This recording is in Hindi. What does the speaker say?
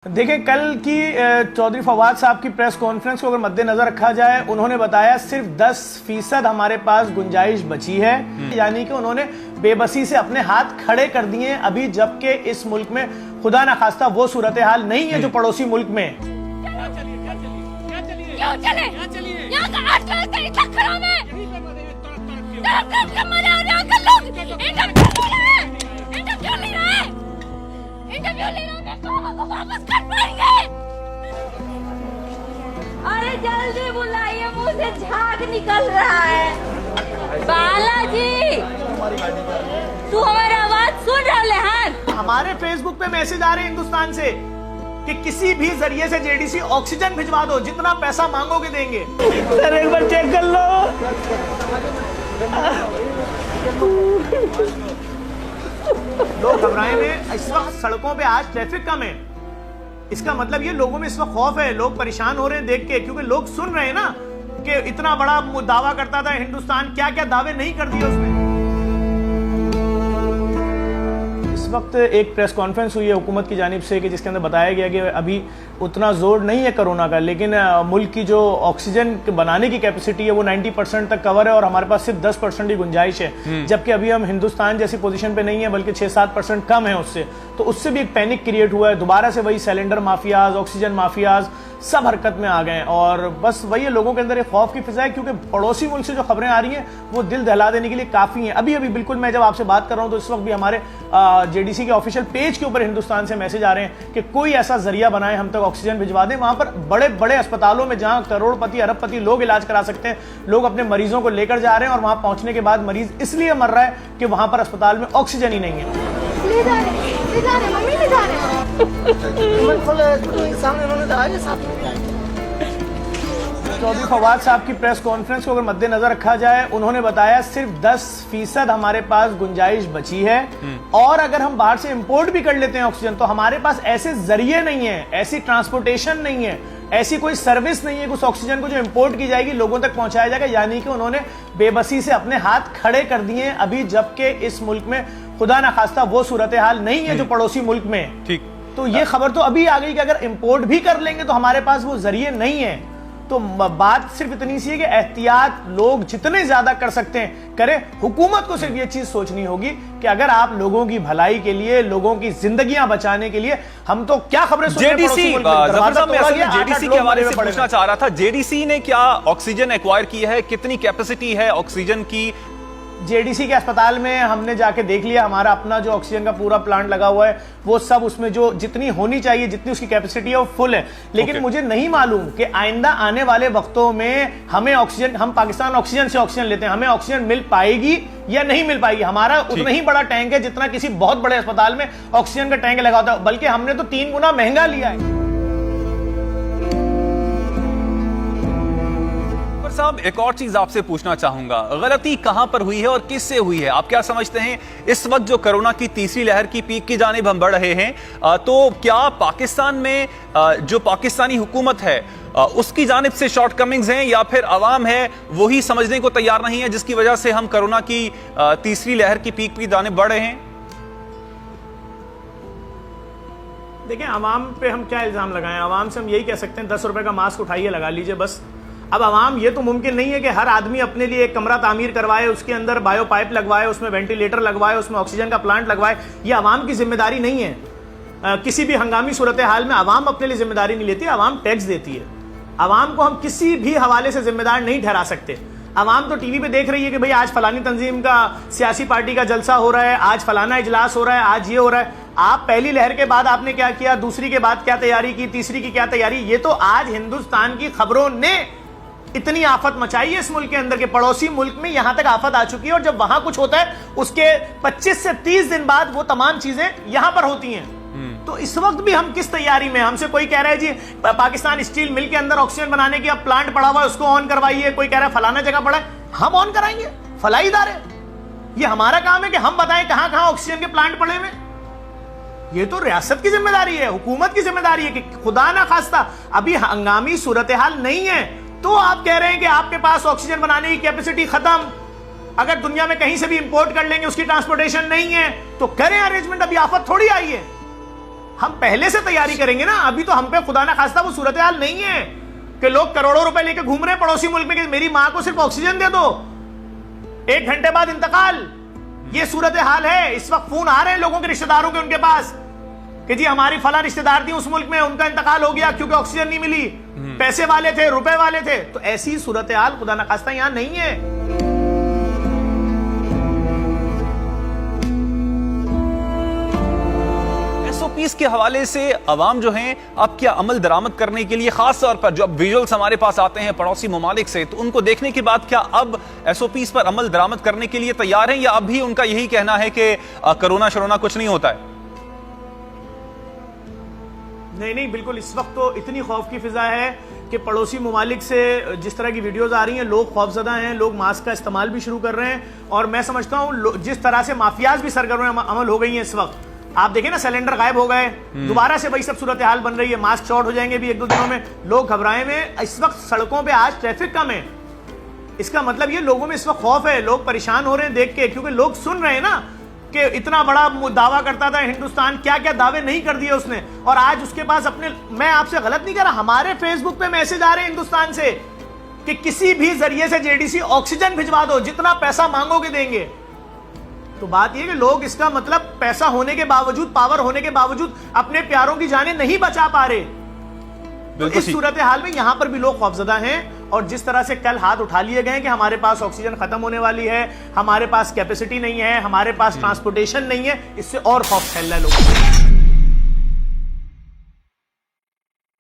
देखें, कल की चौधरी फवाद साहब की प्रेस कॉन्फ्रेंस को अगर मद्देनजर रखा जाए, उन्होंने बताया सिर्फ 10% हमारे पास गुंजाइश बची है। यानी कि उन्होंने बेबसी से अपने हाथ खड़े कर दिए अभी, जबकि इस मुल्क में खुदा न खास्ता वो सूरत हाल नहीं है जो पड़ोसी मुल्क में। अरे जल्दी बुलाइए, मुंह से झाग निकल रहा है। बालाजी, तू हमारी आवाज सुन रहे हैं? हमारे फेसबुक पे मैसेज आ रहे हैं हिंदुस्तान से कि किसी भी जरिए से जेडीसी ऑक्सीजन भिजवा दो, जितना पैसा मांगोगे देंगे। सर एक बार चेक कर लो। लोग घबराए हैं। इस वक्त सड़कों पे आज ट्रैफिक कम है। इसका मतलब ये लोगों में इस वक्त खौफ है, लोग परेशान हो रहे हैं देख के, क्योंकि लोग सुन रहे हैं ना कि इतना बड़ा दावा करता था हिंदुस्तान, क्या क्या दावे नहीं कर दिए उसने। इस वक्त एक प्रेस कॉन्फ्रेंस हुई है हुकूमत की जानिब से कि जिसके अंदर बताया गया कि अभी उतना जोर नहीं है कोरोना का, लेकिन मुल्क की जो ऑक्सीजन बनाने की कैपेसिटी है वो 90% तक कवर है और हमारे पास सिर्फ 10% ही गुंजाइश है। जबकि अभी हम हिंदुस्तान जैसी पोजीशन पे नहीं है, बल्कि 6-7% कम है उससे। तो उससे भी एक पैनिक क्रिएट हुआ है। दोबारा से वही सिलेंडर माफियाज, ऑक्सीजन माफियाज सब हरकत में आ गए हैं और बस वही लोगों के अंदर एक खौफ की फिजा है, क्योंकि पड़ोसी मुल्क से जो खबरें आ रही हैं वो दिल दहला देने के लिए काफी हैं। अभी बिल्कुल मैं जब आपसे बात कर रहा हूं तो इस वक्त भी हमारे जेडीसी के ऑफिशियल पेज के ऊपर हिंदुस्तान से मैसेज आ रहे हैं कि कोई ऐसा जरिया बनाए हम तक ऑक्सीजन भिजवा दें। वहां पर बड़े बड़े अस्पतालों में जहां करोड़पति अरबपति लोग इलाज करा सकते हैं, लोग अपने मरीजों को लेकर जा रहे हैं और वहां पहुंचने के बाद मरीज इसलिए मर रहा है कि वहां पर अस्पताल में ऑक्सीजन ही नहीं है। चौधरी फवाद साहब की प्रेस कॉन्फ्रेंस को अगर मद्देनजर रखा जाए, उन्होंने बताया सिर्फ 10% हमारे पास गुंजाइश बची है और अगर हम बाहर से इंपोर्ट भी कर लेते हैं ऑक्सीजन तो हमारे पास ऐसे जरिए नहीं है, ऐसी ट्रांसपोर्टेशन नहीं है, ऐसी कोई सर्विस नहीं है उस ऑक्सीजन को जो इंपोर्ट की जाएगी लोगों तक पहुंचाया जाएगा। यानी कि उन्होंने बेबसी से अपने हाथ खड़े कर दिए अभी, जबकि इस मुल्क में खुदा न खास्ता वो सूरत हाल नहीं है जो पड़ोसी मुल्क में। ठीक, तो ये खबर तो अभी आ गई कि अगर इंपोर्ट भी कर लेंगे तो हमारे पास वो जरिए नहीं है। तो बात सिर्फ इतनी सी है कि एहतियात लोग जितने ज्यादा कर सकते हैं करें। हुकूमत को सिर्फ ये चीज सोचनी होगी कि अगर आप लोगों की भलाई के लिए, लोगों की जिंदगियां बचाने के लिए, हम तो क्या खबरें जेडीसी के हवाले से पूछना चाह रहा था, जेडीसी ने क्या ऑक्सीजन एक्वायर की है, कितनी कैपेसिटी है ऑक्सीजन की? जेडीसी के अस्पताल में हमने जाके देख लिया, हमारा अपना जो ऑक्सीजन का पूरा प्लांट लगा हुआ है वो सब उसमें जो जितनी होनी चाहिए, जितनी उसकी कैपेसिटी है वो फुल है। लेकिन मुझे नहीं मालूम कि आइंदा आने वाले वक्तों में हमें ऑक्सीजन, हम पाकिस्तान ऑक्सीजन से ऑक्सीजन लेते हैं, हमें ऑक्सीजन मिल पाएगी या नहीं मिल पाएगी। हमारा उतना ही बड़ा टैंक है जितना किसी बहुत बड़े अस्पताल में ऑक्सीजन का टैंक लगा होता है, बल्कि हमने तो 3 गुना महंगा लिया है। साहब, एक और चीज आपसे पूछना चाहूंगा, गलती कहां पर हुई है और किससे हुई है? आप क्या समझते हैं इस वक्त जो कोरोना की तीसरी लहर की पीक की जानिब हम बढ़ रहे हैं, तो क्या पाकिस्तान में जो पाकिस्तानी हुकूमत है उसकी जानिब से शॉर्टकमिंग्स हैं या फिर अवाम है वही समझने को तैयार नहीं है जिसकी वजह से हम कोरोना की तीसरी लहर की पीक की जानिब बढ़ रहे हैं? देखिए, अवाम पे हम क्या इल्जाम लगाएं? अवाम से हम यही कह सकते हैं 10 रुपए का मास्क उठाइए, लगा लीजिए बस। अब अवाम, ये तो मुमकिन नहीं है कि हर आदमी अपने लिए एक कमरा तामीर करवाए, उसके अंदर बायो पाइप लगवाए, उसमें वेंटिलेटर लगवाए, उसमें ऑक्सीजन का प्लांट लगवाए। ये अवाम की जिम्मेदारी नहीं है। किसी भी हंगामी सूरत हाल में अवाम अपने लिए जिम्मेदारी नहीं लेती, अवाम टैक्स देती है। अवाम को हम किसी भी हवाले से जिम्मेदार नहीं ठहरा सकते। अवाम तो टीवी पे देख रही है कि भाई आज फलानी तंजीम का, सियासी पार्टी का जलसा हो रहा है, आज फलाना इजलास हो रहा है, आज ये हो रहा है। आप पहली लहर के बाद आपने क्या किया, दूसरी के बाद क्या तैयारी की, तीसरी की क्या तैयारी? ये तो आज हिंदुस्तान की खबरों ने इतनी आफत मचाई है इस मुल्क के अंदर के पड़ोसी मुल्क में यहां तक आफत आ चुकी है, और जब वहां कुछ होता है उसके 25 से 30 दिन बाद वो तमाम चीजें यहां पर होती हैं। तो इस वक्त भी हम किस तैयारी में? हमसे कोई कह रहा है जी पाकिस्तान स्टील मिल के अंदर ऑक्सीजन बनाने की अब प्लांट पड़ा हुआ है उसको ऑन करवाइए, कोई कह रहा है फलाना जगह पड़ा है, हम ऑन कराएंगे? फलाई इदारे, ये हमारा काम है कि हम बताएं कहां कहां ऑक्सीजन के प्लांट पड़े हुए? ये तो रियासत की जिम्मेदारी है, हुकूमत की जिम्मेदारी है कि खुदा ना खास्ता अभी हंगामी सूरत हाल नहीं है तो आप कह रहे हैं कि आपके पास ऑक्सीजन बनाने की कैपेसिटी खत्म, अगर दुनिया में कहीं से भी इंपोर्ट कर लेंगे उसकी ट्रांसपोर्टेशन नहीं है तो करें अरेंजमेंट, अभी आफत थोड़ी आई है। हम पहले से तैयारी करेंगे ना। अभी तो हम पे खुदा ना खास्ता वो सूरत हाल नहीं है कि लोग करोड़ों रुपए लेके घूम रहे हैं पड़ोसी मुल्क में कि मेरी मां को सिर्फ ऑक्सीजन दे दो, 1 घंटे बाद इंतकाल। ये सूरत हाल है। इस वक्त फोन आ रहे हैं लोगों के रिश्तेदारों के उनके पास कि जी हमारी फला रिश्तेदार थी उस मुल्क में, उनका इंतकाल हो गया क्योंकि ऑक्सीजन नहीं मिली, पैसे वाले थे, रुपए वाले थे। तो ऐसी सूरत हाल खुदा ना खास्ता यहां नहीं है। एसओपीज के हवाले से अवाम जो हैं अब क्या अमल दरामद करने के लिए, खास तौर पर जो अब विजुअल्स हमारे पास आते हैं पड़ोसी ममालिक से, तो उनको देखने के बाद क्या अब एसओपीज पर अमल दरामद करने के लिए तैयार हैं, या अब भी उनका यही कहना है कि कोरोना शरोना कुछ नहीं होता है? नहीं, बिल्कुल। इस वक्त तो इतनी खौफ की फिजा है कि पड़ोसी ममालिक से जिस तरह की वीडियोस आ रही हैं, लोग खौफजदा हैं, लोग मास्क का इस्तेमाल भी शुरू कर रहे हैं। और मैं समझता हूं जिस तरह से माफियाज भी सरगर्म अमल हो गई हैं इस वक्त, आप देखें ना, सिलेंडर गायब हो गए, दोबारा से वही सब सूरत हाल बन रही है, मास्क शॉर्ट हो जाएंगे भी 1-2 दिनों में, लोग घबराए में। इस वक्त सड़कों पे आज ट्रैफिक कम है, इसका मतलब ये लोगों में इस वक्त खौफ है, लोग परेशान हो रहे हैं देख के, क्योंकि लोग सुन रहे हैं ना कि इतना बड़ा दावा करता था हिंदुस्तान, क्या क्या दावे नहीं कर दिए उसने, और आज उसके पास अपने, मैं आपसे गलत नहीं कह रहा, हमारे फेसबुक पे मैसेज आ रहे हैं हिंदुस्तान से कि किसी भी जरिए से जेडीसी ऑक्सीजन भिजवा दो, जितना पैसा मांगोगे देंगे। तो बात यह कि लोग इसका मतलब पैसा होने के बावजूद, पावर होने के बावजूद अपने प्यारों की जानें नहीं बचा पा रहे। तो इस सूरत हाल में यहां पर भी लोग खौफजदा हैं। और जिस तरह से कल हाथ उठा लिए गए कि हमारे पास ऑक्सीजन खत्म होने वाली है, हमारे पास कैपेसिटी नहीं है, हमारे पास ट्रांसपोर्टेशन नहीं है, इससे और खौफ फैल रहा है लोगों को।